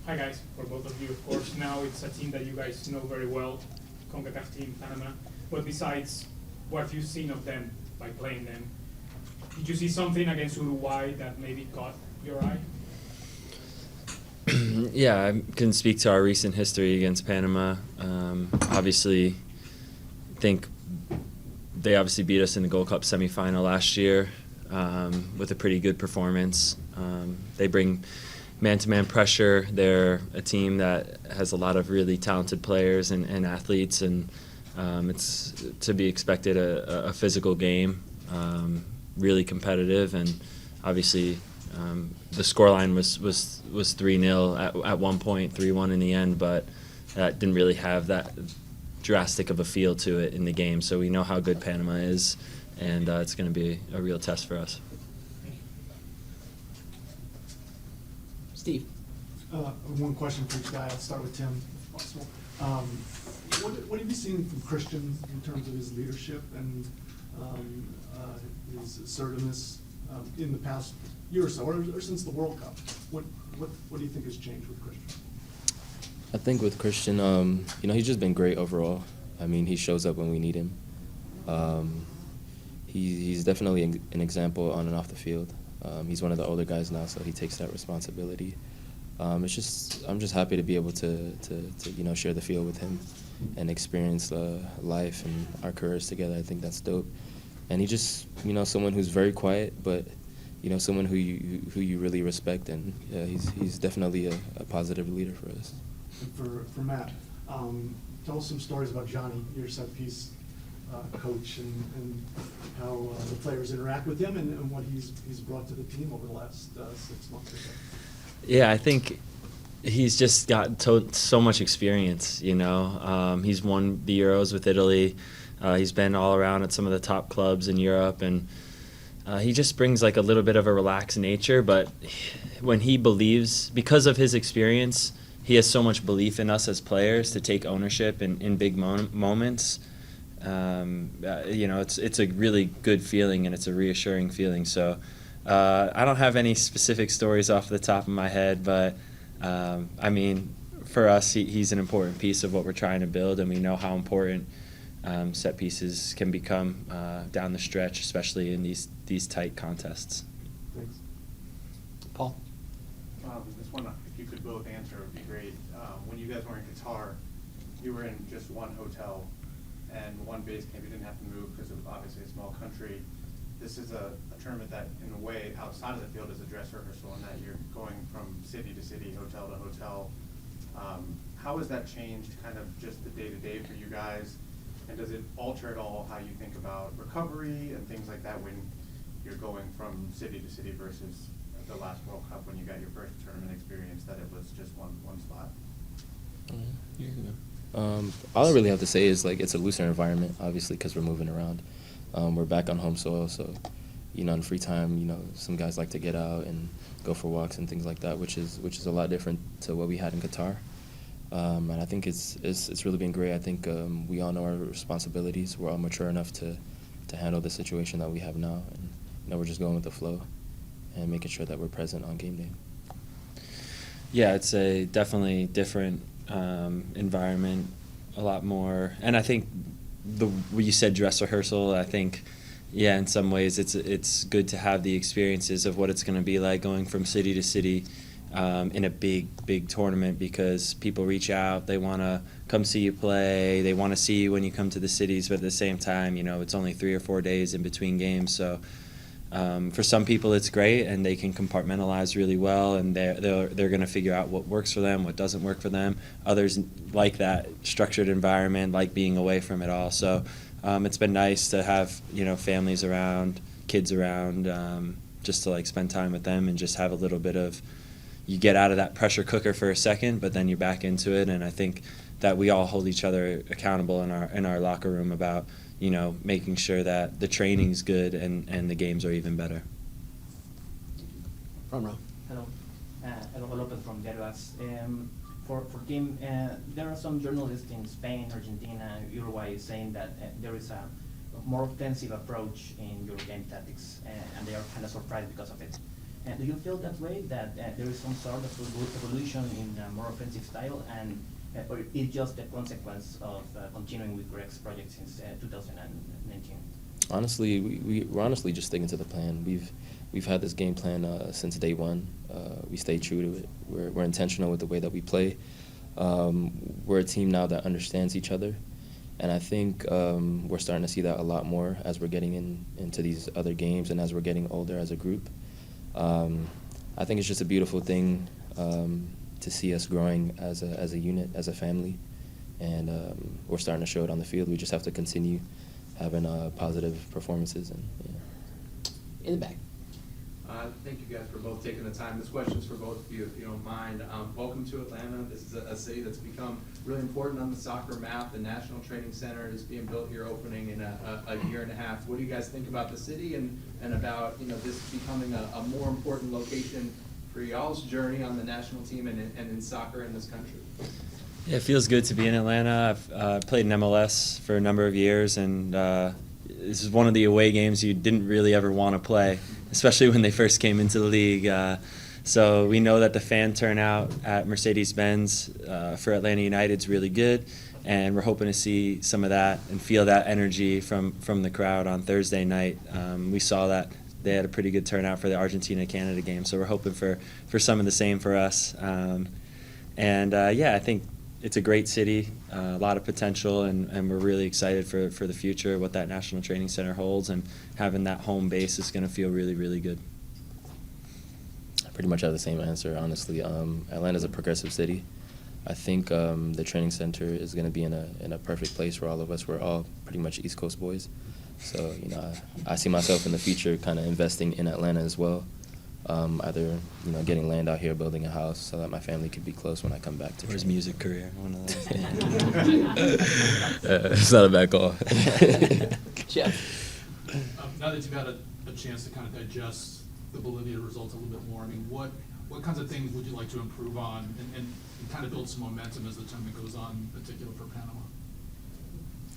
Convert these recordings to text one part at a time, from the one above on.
Hi guys, for both of you, of course. Now it's a team that you guys know very well, CONCACAF team, Panama. But besides what you've seen of them by playing them, did you see something against Uruguay that maybe caught your eye? Yeah, I can speak to our recent history against Panama. Obviously, think they obviously beat us in the Gold Cup semifinal last year with a pretty good performance. They bring man-to-man pressure. They're a team that has a lot of really talented players and athletes, and it's to be expected a physical game, really competitive, and obviously the scoreline was 3-0 at one point, 3-1 in the end, but that didn't really have that drastic of a feel to it in the game. So we know how good Panama is, and it's going to be a real test for us. Steve. One question for each guy. I'll start with Tim, if possible. What have you seen from Christian in terms of his leadership and his assertiveness in the past year or so, or since the World Cup? What do you think has changed with Christian? I think with Christian, he's just been great overall. I mean, he shows up when we need him. He's definitely an example on and off the field. He's one of the older guys now, so he takes that responsibility. I'm just happy to be able to share the field with him and experience life and our careers together. I think that's dope. And he just, someone who's very quiet, but someone who you really respect, and he's definitely a positive leader for us. And for Matt, tell us some stories about Johnny, your set piece coach, and how the players interact with him, and what he's brought to the team over the last 6 months or so. Yeah, I think he's just got so much experience. He's won the Euros with Italy. He's been all around at some of the top clubs in Europe, and he just brings like a little bit of a relaxed nature. But when he believes, because of his experience, he has so much belief in us as players to take ownership in big moments. It's a really good feeling, and it's a reassuring feeling. So I don't have any specific stories off the top of my head, but for us, he's an important piece of what we're trying to build, and we know how important set pieces can become down the stretch, especially in these tight contests. Thanks. Paul. This one, if you could both answer, would be great. When you guys were in Qatar, you were in just one hotel and one base camp. You didn't have to move because of obviously a small country. This is a tournament that, in a way, outside of the field is a dress rehearsal, in that you're going from city to city, hotel to hotel. How has that changed kind of just the day-to-day for you guys? And does it alter at all how you think about recovery and things like that when you're going from city to city versus the last World Cup when you got your first tournament experience, that it was just one spot? All I really have to say is it's a looser environment, obviously, because we're moving around. We're back on home soil, so in free time, some guys like to get out and go for walks and things like that, which is a lot different to what we had in Qatar. And I think it's really been great. I think we all know our responsibilities. We're all mature enough to handle the situation that we have now, and we're just going with the flow and making sure that we're present on game day. Yeah, it's a definitely different environment, a lot more, and I think when you said dress rehearsal, I think, yeah, in some ways it's good to have the experiences of what it's going to be like going from city to city in a big tournament, because people reach out, they want to come see you play, they want to see you when you come to the cities, but at the same time, it's only 3 or 4 days in between games, so for some people it's great and they can compartmentalize really well, and they're going to figure out what works for them, what doesn't work for them. Others like that structured environment, like being away from it all. So it's been nice to have families around, kids around, just to spend time with them and just have a little bit of, you get out of that pressure cooker for a second, but then you're back into it. And I think that we all hold each other accountable in our locker room about making sure that the training's good and the games are even better. Front row. Hello, Eduardo Lopez from GOALKEEPER. For Tim, there are some journalists in Spain, Argentina, Uruguay saying that there is a more offensive approach in your game tactics, and they are kind of surprised because of it. Do you feel that way, that there is some sort of evolution in a more offensive style, or it's just a consequence of continuing with Greg's project since 2019? Honestly, we're honestly just sticking to the plan. We've had this game plan since day one. We stay true to it. We're intentional with the way that we play. We're a team now that understands each other, and I think we're starting to see that a lot more as we're getting into these other games and as we're getting older as a group. I think it's just a beautiful thing to see us growing as a unit, as a family, and we're starting to show it on the field. We just have to continue having positive performances. And In the back. Thank you guys for both taking the time. This question's for both of you, if you don't mind. Welcome to Atlanta. This is a city that's become really important on the soccer map. The National Training Center is being built here, opening in a year and a half. What do you guys think about the city and about this becoming a more important location for y'all's journey on the national team and in soccer in this country? Yeah, it feels good to be in Atlanta. I've played in MLS for a number of years, and this is one of the away games you didn't really ever want to play, especially when they first came into the league. So we know that the fan turnout at Mercedes-Benz for Atlanta United is really good, and we're hoping to see some of that and feel that energy from the crowd on Thursday night. We saw that they had a pretty good turnout for the Argentina-Canada game, so we're hoping for some of the same for us. I think it's a great city, a lot of potential, and we're really excited for the future, what that National Training Center holds, and having that home base is going to feel really, really good. I pretty much have the same answer, honestly. Atlanta's a progressive city. I think the training center is going to be in a perfect place for all of us. We're all pretty much East Coast boys. So, I see myself in the future kind of investing in Atlanta as well. Either getting land out here, building a house, so that my family could be close when I come back to. Or his training. music career, one of those. It's not a bad call. Jeff. Now that you've had a chance to kind of digest the Bolivia results a little bit more, I mean, what kinds of things would you like to improve on and kind of build some momentum as the tournament goes on, in particular for Panama?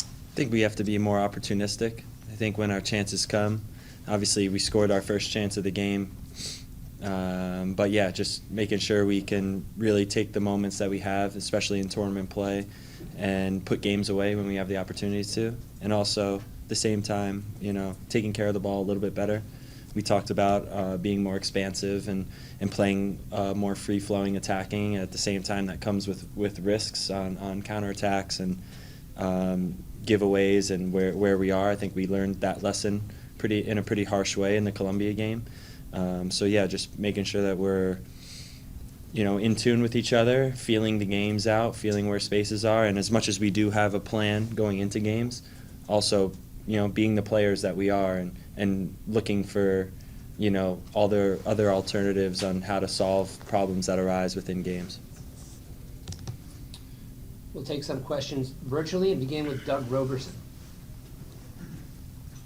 I think we have to be more opportunistic. I think when our chances come, obviously we scored our first chance of the game. Just making sure we can really take the moments that we have, especially in tournament play, and put games away when we have the opportunities to. And also, at the same time, taking care of the ball a little bit better. We talked about being more expansive and playing more free-flowing attacking. At the same time, that comes with risks on counterattacks and giveaways and where we are. I think we learned that lesson in a pretty harsh way in the Colombia game. Just making sure that we're, in tune with each other, feeling the games out, feeling where spaces are, and as much as we do have a plan going into games, also, being the players that we are and looking for, all the other alternatives on how to solve problems that arise within games. We'll take some questions virtually and begin with Doug Roberson.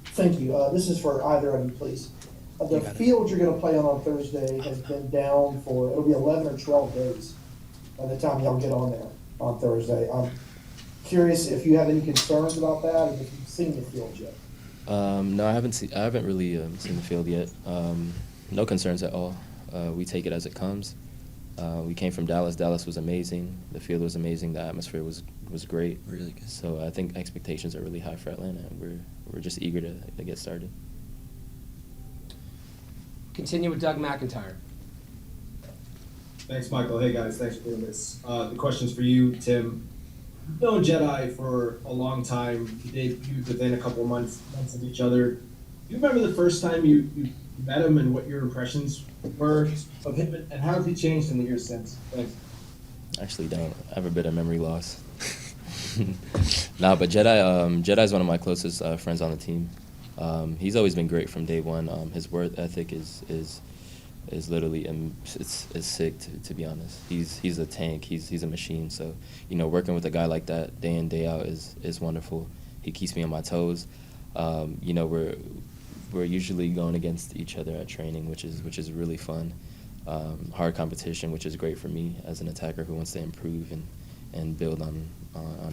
Thank you. This is for either of you, please. The You got it. field you're going to play on Thursday has been down it'll be 11 or 12 days by the time y'all get on there on Thursday. I'm curious if you have any concerns about that and if you've seen the field yet. No, I haven't really seen the field yet. No concerns at all. We take it as it comes. We came from Dallas. Dallas was amazing. The field was amazing. The atmosphere was great. Really good. So I think expectations are really high for Atlanta. We're just eager to get started. Continue with Doug McIntyre. Thanks, Michael. Hey, guys. Thanks for doing this. The question's for you, Tim. You've known Jedi for a long time. You debuted within a couple of months of each other. Do you remember the first time you met him and what your impressions were of him, and how has he changed in the years since? Thanks. Actually, don't. I have a bit of memory loss. But Jedi's one of my closest friends on the team. He's always been great from day one. His work ethic is literally it's sick to be honest. He's a tank. He's a machine. So working with a guy like that day in day out is wonderful. He keeps me on my toes. We're usually going against each other at training, which is really fun. Hard competition, which is great for me as an attacker who wants to improve and build on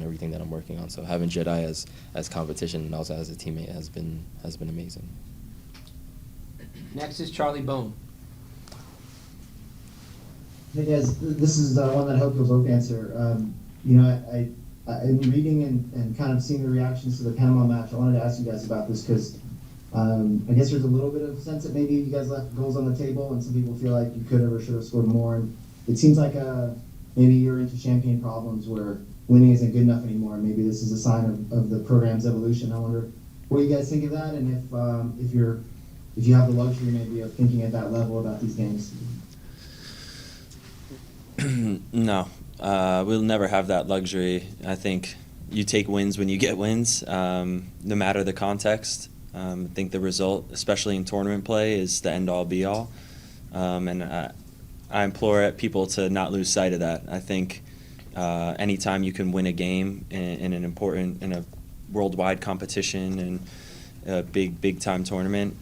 everything that I'm working on. So having Jedi as competition and also as a teammate has been amazing. Next is Charlie Bone. Hey guys, this is one that I hope you'll both answer. You know, I'm reading and kind of seeing the reactions to the Panama match. I wanted to ask you guys about this because I guess there's a little bit of sense that maybe you guys left goals on the table and some people feel like you could have or should have scored more. And it seems like maybe you're into champagne problems where winning isn't good enough anymore. Maybe this is a sign of the program's evolution. I wonder what you guys think of that, and if you have the luxury maybe of thinking at that level about these games. No, we'll never have that luxury. I think you take wins when you get wins, no matter the context. I think the result, especially in tournament play, is the end-all, be-all. And I implore people to not lose sight of that. I think anytime you can win a game in a worldwide competition and a big-time tournament,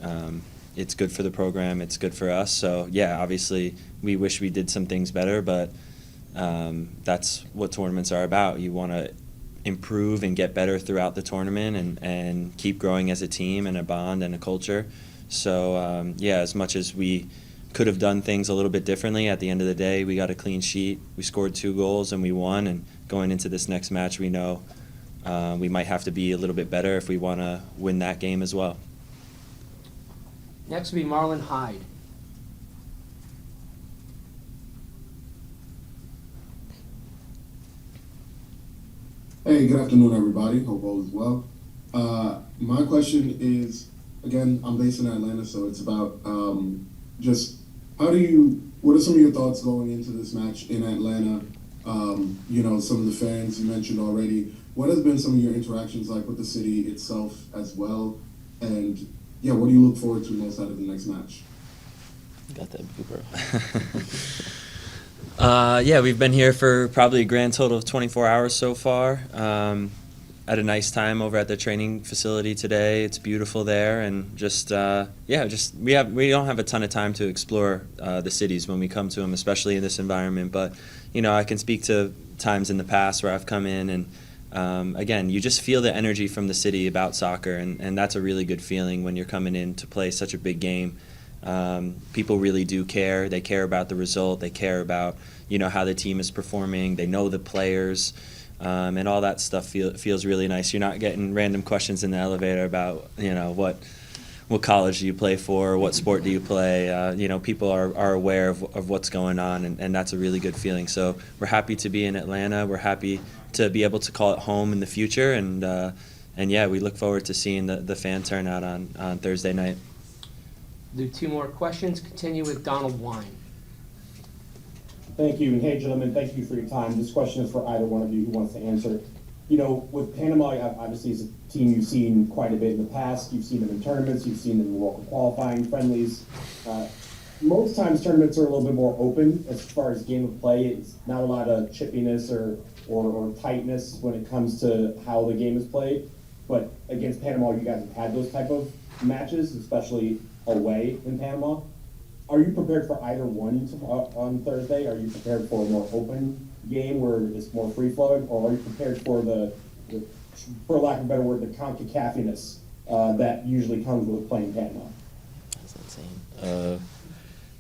it's good for the program, it's good for us. So yeah, obviously we wish we did some things better, but that's what tournaments are about. You want to improve and get better throughout the tournament and keep growing as a team and a bond and a culture. So yeah, as much as we could have done things a little bit differently, at the end of the day we got a clean sheet, we scored 2 goals and we won, and going into this next match we know we might have to be a little bit better if we want to win that game as well. Next will be Marlon Hyde. Hey, good afternoon, everybody. Hope all is well. My question is, again, I'm based in Atlanta, so it's about just what are some of your thoughts going into this match in Atlanta? You know, some of the fans you mentioned already. What has been some of your interactions like with the city itself as well? And yeah, what do you look forward to most out of the next match? Got that, bro. Yeah, we've been here for probably a grand total of 24 hours so far. Had a nice time over at the training facility today. It's beautiful there, and just we don't have a ton of time to explore the cities when we come to them, especially in this environment. But you know, I can speak to times in the past where I've come in and again, you just feel the energy from the city about soccer, and that's a really good feeling when you're coming in to play such a big game. People really do care. They care about the result. They care about, you know, how the team is performing. They know the players, and all that stuff feels really nice. You're not getting random questions in the elevator about, you know, what college do you play for, what sport do you play. You know, people are aware of what's going on, and that's a really good feeling. So we're happy to be in Atlanta. We're happy to be able to call it home in the future, and yeah, we look forward to seeing the fan turnout on Thursday night. Do 2 more questions. Continue with Donald Wine. Thank you, and hey, gentlemen, thank you for your time. This question is for either one of you who wants to answer. You know, with Panama, obviously, as a team you've seen quite a bit in the past. You've seen them in tournaments. You've seen them in local qualifying, friendlies. Most times, tournaments are a little bit more open as far as game of play. It's not a lot of chippiness or tightness when it comes to how the game is played. But against Panama, you guys have had those type of matches, especially away in Panama. Are you prepared for either one on Thursday? Are you prepared for a more open game where it's more free-flowing, or are you prepared for the for lack of a better word, the CONCACAF-iness that usually comes with playing Panama? That's insane.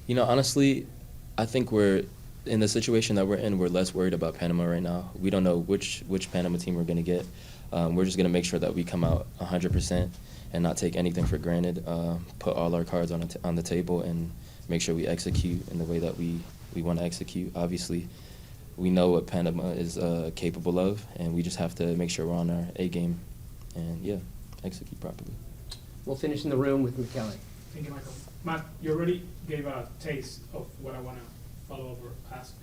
You know, honestly, I think we're in the situation that we're in. We're less worried about Panama right now. We don't know which Panama team we're going to get. We're just going to make sure that we come out 100% and not take anything for granted. Put all our cards on the table and make sure we execute in the way that we want to execute. Obviously, we know what Panama is capable of, and we just have to make sure we're on our A game and, yeah, execute properly. We'll finish in the room with Michele. Thank you, Michael. Matt, you already gave a taste of what I want to follow up or ask.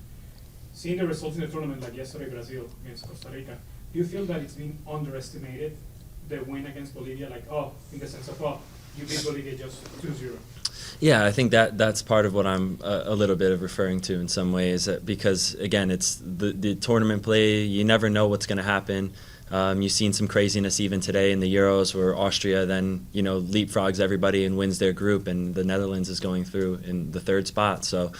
Seeing the results in the tournament, like yesterday, Brazil against Costa Rica, do you feel that it's been underestimated, the win against Bolivia? Like, in the sense of, you beat Bolivia just 2-0. Yeah, I think that's part of what I'm a little bit of referring to in some ways, because again, it's the tournament play. You never know what's going to happen. You've seen some craziness even today in the Euros, where Austria then leapfrogs everybody and wins their group, and the Netherlands is going through in the 3rd spot. So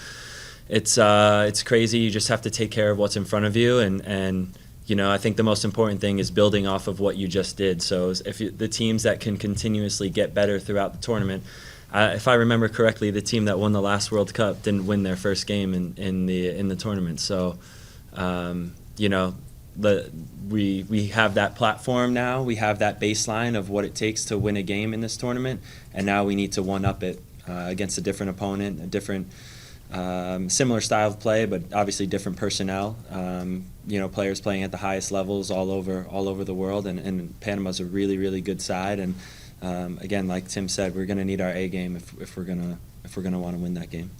it's crazy. You just have to take care of what's in front of you, and I think the most important thing is building off of what you just did. So if the teams that can continuously get better throughout the tournament, if I remember correctly, the team that won the last World Cup didn't win their first game in the tournament. So, you know, we have that platform now. We have that baseline of what it takes to win a game in this tournament, and now we need to one-up it against a different opponent, a different similar style of play, but obviously different personnel. You know, players playing at the highest levels all over the world, and Panama's a really, really good side. And again, like Tim said, we're going to need our A game if we're gonna want to win that game.